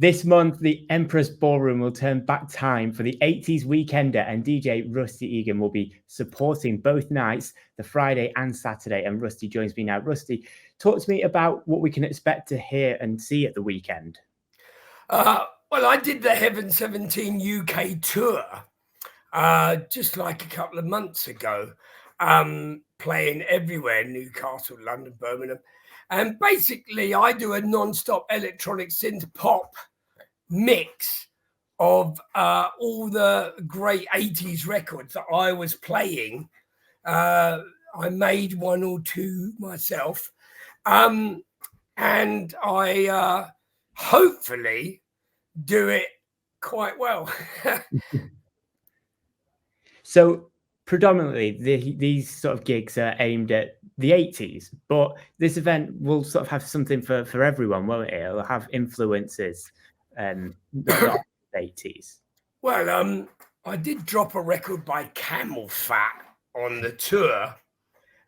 This month, the Empress Ballroom will turn back time for the 80s Weekender, and DJ Rusty Egan will be supporting both nights, the Friday and Saturday. And Rusty joins me now. Rusty, talk to me about what we can expect to hear and see at the weekend. Well, I did the Heaven 17 UK tour just like a couple of months ago, playing everywhere, Newcastle, London, Birmingham. And basically, I do a non-stop electronic synth pop mix of all the great 80s records that I was playing. I made one or two myself. And I hopefully do it quite well. So predominantly, these sort of gigs are aimed at the 80s, but this event will sort of have something for everyone, won't it? It'll have influences the 80s. Well, I did drop a record by Camel Fat on the tour,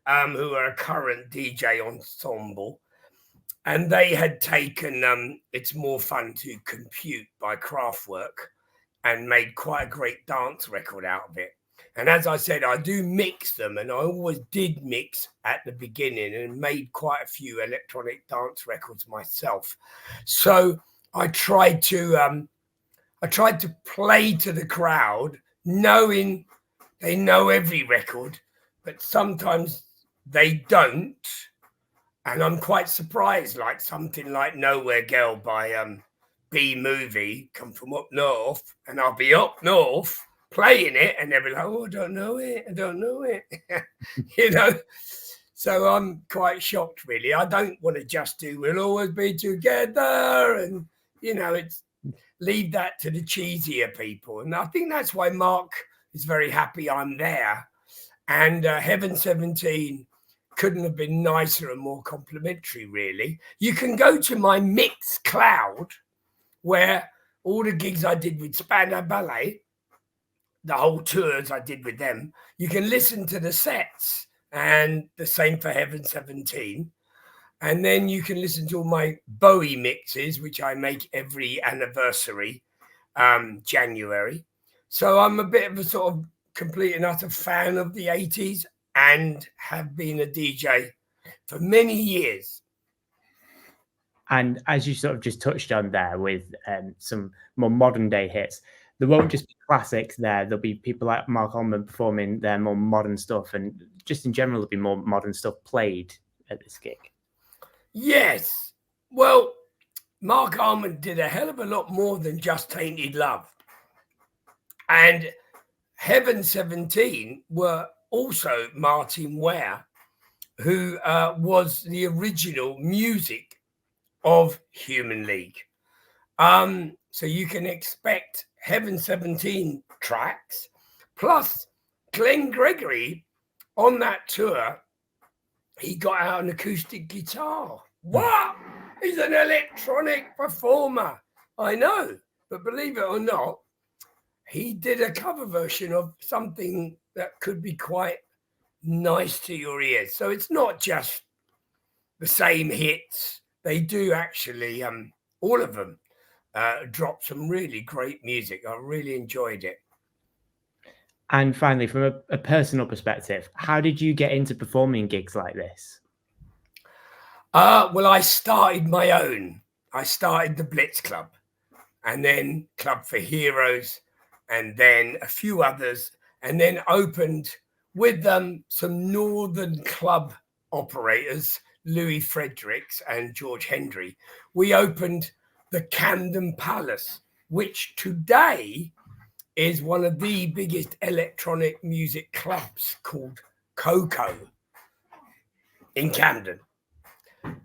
who are a current DJ ensemble, and they had taken It's More Fun to Compute by Kraftwerk and made quite a great dance record out of it. And as I said, I do mix them, and I always did mix at the beginning and made quite a few electronic dance records myself. So I tried to play to the crowd, knowing they know every record, but sometimes they don't. And I'm quite surprised, like something like Nowhere Girl by B Movie, come from up north, and I'll be up north playing it, and they'll be like, oh, I don't know it. You know, so I'm quite shocked, really. I don't want to just do We'll Always Be Together, and, you know, it's leave that to the cheesier people. And I think that's why Mark is very happy I'm there. And Heaven 17 couldn't have been nicer and more complimentary, really. You can go to my Mixcloud, where all the gigs I did with Spandau Ballet, the whole tours I did with them, you can listen to the sets, and the same for Heaven 17. And then you can listen to all my Bowie mixes, which I make every anniversary, January. So I'm a bit of a sort of complete and utter fan of the 80s and have been a DJ for many years. And as you sort of just touched on there with some more modern day hits, there won't just be classics there. There'll be people like Mark Allman performing their more modern stuff, and just in general, there'll be more modern stuff played at this gig. Yes. Well, Mark Allman did a hell of a lot more than just Tainted Love. And Heaven 17 were also Martin Ware, who was the original music of Human League. So you can expect Heaven 17 tracks, plus Glenn Gregory on that tour. He got out an acoustic guitar. What? He's an electronic performer. I know, but believe it or not, he did a cover version of something that could be quite nice to your ears. So it's not just the same hits. They do actually, all of them, drop some really great music. I really enjoyed it. And finally, from a personal perspective, how did you get into performing gigs like this? Well, I started my own. I started the Blitz Club, and then Club for Heroes, and then a few others, and then opened with some northern club operators, Louis Fredericks and George Hendry. We opened the Camden Palace, which today is one of the biggest electronic music clubs, called Coco in Camden.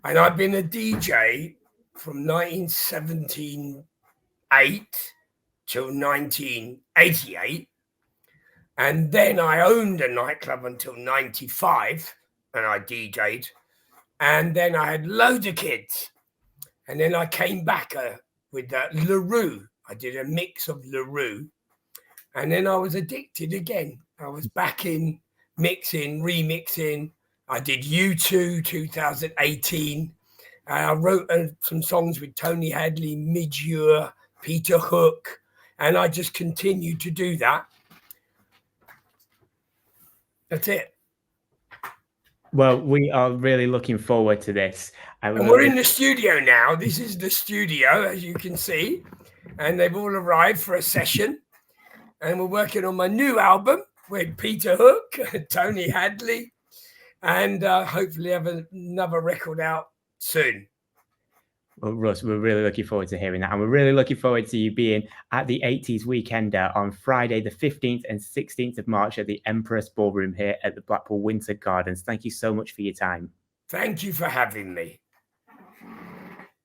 And I've been a DJ from 1978 till 1988. And then I owned a nightclub until 95, and I DJ'd. And then I had loads of kids. And then I came back with LaRue. I did a mix of LaRue. And then I was addicted again. I was back in mixing, remixing. I did U2 2018. I wrote some songs with Tony Hadley, Midure, Peter Hook, and I just continue to do that. That's it. Well, we are really looking forward to this. And we're in the studio now. This is the studio, as you can see. And they've all arrived for a session. And we're working on my new album with Peter Hook, Tony Hadley, and hopefully have another record out soon. Well, Russ, we're really looking forward to hearing that. And we're really looking forward to you being at the 80s Weekender on Friday, the 15th and 16th of March at the Empress Ballroom here at the Blackpool Winter Gardens. Thank you so much for your time. Thank you for having me.